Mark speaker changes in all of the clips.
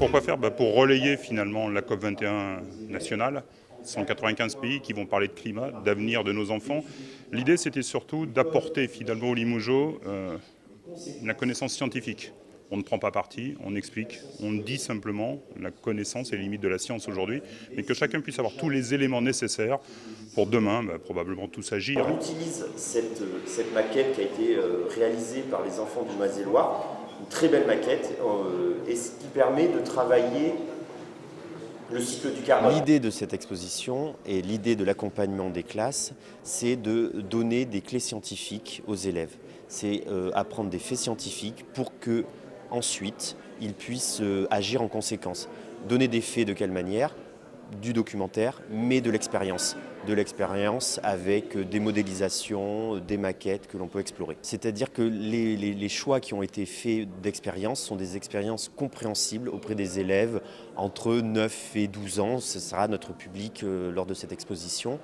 Speaker 1: Pourquoi faire? Pour relayer finalement la COP21 nationale, 195 pays qui vont parler de climat, d'avenir de nos enfants. L'idée, c'était surtout d'apporter finalement aux Limogeaux la connaissance scientifique. On ne prend pas parti, on explique, on dit simplement la connaissance et les limites de la science aujourd'hui, mais que chacun puisse avoir tous les éléments nécessaires pour demain, probablement tous agir.
Speaker 2: On utilise cette maquette qui a été réalisée par les enfants du Mazellois, une très belle maquette, et ce qui permet de travailler le cycle du carbone.
Speaker 3: L'idée de cette exposition et l'idée de l'accompagnement des classes, c'est de donner des clés scientifiques aux élèves. C'est apprendre des faits scientifiques pour que ensuite ils puissent agir en conséquence. Donner des faits de quelle manière? Du documentaire, mais de l'expérience. De l'expérience avec des modélisations, des maquettes que l'on peut explorer. C'est-à-dire que les choix qui ont été faits d'expérience sont des expériences compréhensibles auprès des élèves entre 9 et 12 ans. Ce sera notre public lors de cette exposition.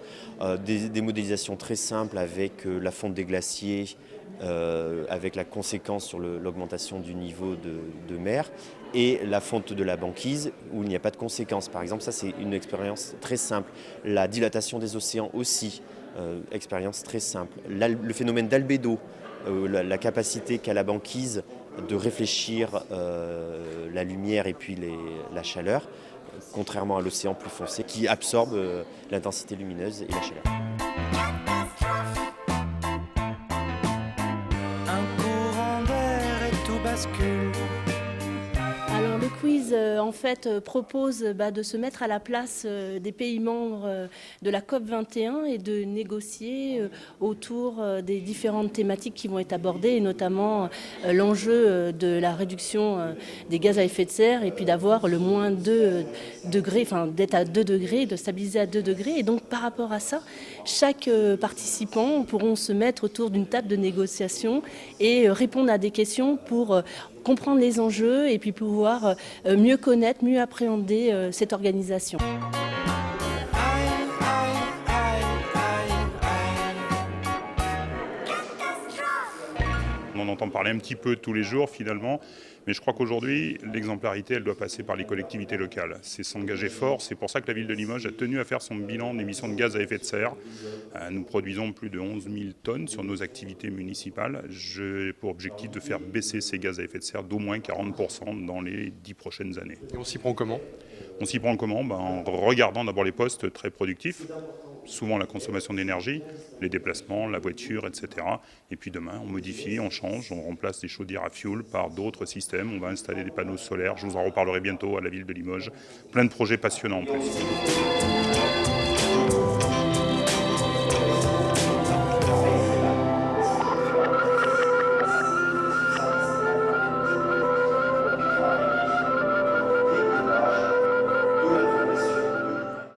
Speaker 3: Des modélisations très simples avec la fonte des glaciers, avec la conséquence sur l'augmentation du niveau de mer, et la fonte de la banquise où il n'y a pas de conséquences. Par exemple, ça c'est une expérience très simple. La dilatation des océans aussi, expérience très simple. Le phénomène d'albédo, la capacité qu'a la banquise de réfléchir la lumière et puis la chaleur, contrairement à l'océan plus foncé qui absorbe l'intensité lumineuse et la chaleur.
Speaker 4: Un courant d'air et tout bascule.
Speaker 5: Alors le quiz en fait propose de se mettre à la place des pays membres de la COP21 et de négocier autour des différentes thématiques qui vont être abordées, et notamment l'enjeu de la réduction des gaz à effet de serre, et puis d'avoir le moins 2 degrés, enfin d'être à 2 degrés, de stabiliser à 2 degrés. Et donc par rapport à ça, chaque participant pourront se mettre autour d'une table de négociation et répondre à des questions pour comprendre les enjeux et puis pouvoir mieux connaître, mieux appréhender cette organisation.
Speaker 1: On en entend parler un petit peu tous les jours finalement, mais je crois qu'aujourd'hui, l'exemplarité, elle doit passer par les collectivités locales. C'est s'engager fort, c'est pour ça que la ville de Limoges a tenu à faire son bilan d'émissions de gaz à effet de serre. Nous produisons plus de 11 000 tonnes sur nos activités municipales. J'ai pour objectif de faire baisser ces gaz à effet de serre d'au moins 40% dans les 10 prochaines années.
Speaker 6: Et on s'y prend comment?
Speaker 1: On s'y prend comment? En regardant d'abord les postes très productifs, souvent la consommation d'énergie, les déplacements, la voiture, etc. Et puis demain, on modifie, on change, on remplace les chaudières à fioul par d'autres systèmes. On va installer des panneaux solaires, je vous en reparlerai bientôt à la ville de Limoges. Plein de projets passionnants en plus.